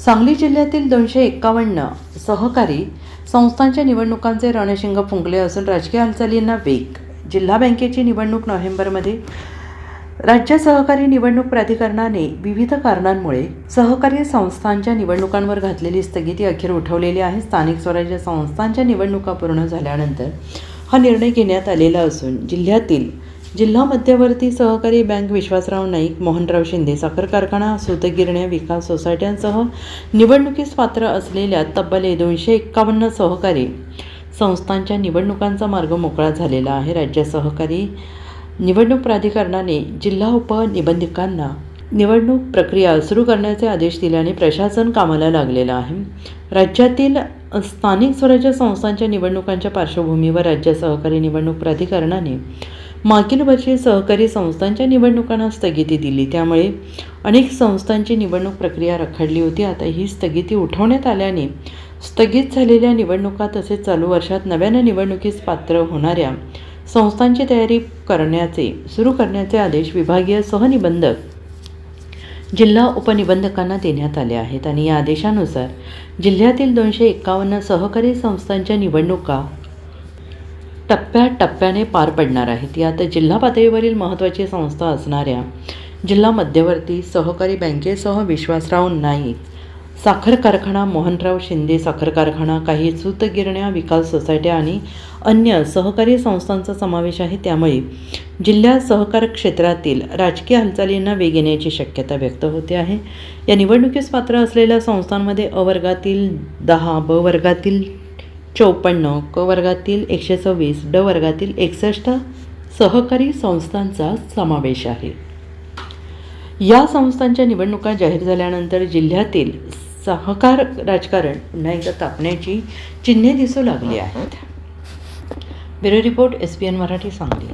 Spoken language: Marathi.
सांगली जिल्ह्यातील 251 सहकारी संस्थांच्या निवडणुकांचे रणशिंग फुंकले असून राजकीय हालचालींना वेग. जिल्हा बँकेची निवडणूक नोव्हेंबरमध्ये. राज्य सहकारी निवडणूक प्राधिकरणाने विविध कारणांमुळे सहकारी संस्थांच्या निवडणुकांवर घातलेली स्थगिती अखेर उठवलेली आहे. स्थानिक स्वराज्य संस्थांच्या निवडणुका पूर्ण झाल्यानंतर हा निर्णय घेण्यात आलेला असून जिल्ह्यातील जिल्हा मध्यवर्ती सहकारी बँक, विश्वासराव नाईक, मोहनराव शिंदे साखर कारखाना, सूतगिरण्या विकास सोसायट्यांसह निवडणुकीस पात्र असलेल्या तब्बल 251 सहकारी संस्थांच्या निवडणुकांचा मार्ग मोकळा झालेला आहे. राज्य सहकारी निवडणूक प्राधिकरणाने जिल्हा उपनिबंधकांना निवडणूक प्रक्रिया सुरू करण्याचे आदेश दिल्याने प्रशासन कामाला लागलेलं आहे. राज्यातील स्थानिक स्वराज्य संस्थांच्या निवडणुकांच्या पार्श्वभूमीवर राज्य सहकारी निवडणूक प्राधिकरणाने मागील वर्षी सहकारी संस्थांच्या निवडणुकांना स्थगिती दिली. त्यामुळे अनेक संस्थांची निवडणूक प्रक्रिया रखडली होती. आता ही स्थगिती उठवण्यात आल्याने स्थगित झालेल्या निवडणुका तसेच चालू वर्षात नव्यानं निवडणुकीस पात्र होणाऱ्या संस्थांची तयारी सुरू करण्याचे आदेश विभागीय सहनिबंधक, जिल्हा उपनिबंधकांना देण्यात आले आहेत आणि या आदेशानुसार जिल्ह्यातील 251 सहकारी संस्थांच्या निवडणुका टप्प्याटप्प्याने पार पडणार आहेत. यात जिल्हा पातळीवरील महत्त्वाची संस्था असणाऱ्या जिल्हा मध्यवर्ती सहकारी बँकेसह विश्वासराव नाईक साखर कारखाना, मोहनराव शिंदे साखर कारखाना, काही सूतगिरण्या विकास सोसायट्या आणि अन्य सहकारी संस्थांचा समावेश आहे. त्यामुळे जिल्ह्यात सहकार क्षेत्रातील राजकीय हालचालींना वेग येण्याची शक्यता व्यक्त होते आहे. या निवडणुकीस पात्र असलेल्या संस्थांमध्ये अ वर्गातील 10, ब वर्गातील 54, क वर्गातील 126, ड वर्गातील 61 सहकारी संस्थांचा समावेश आहे. या संस्थांच्या निवडणुका जाहीर झाल्यानंतर जिल्ह्यातील सहकार राजकारण पुन्हा एकदा तापण्याची चिन्हे दिसू लागली आहेत. Bureau report, SBN Marathi, Sangli.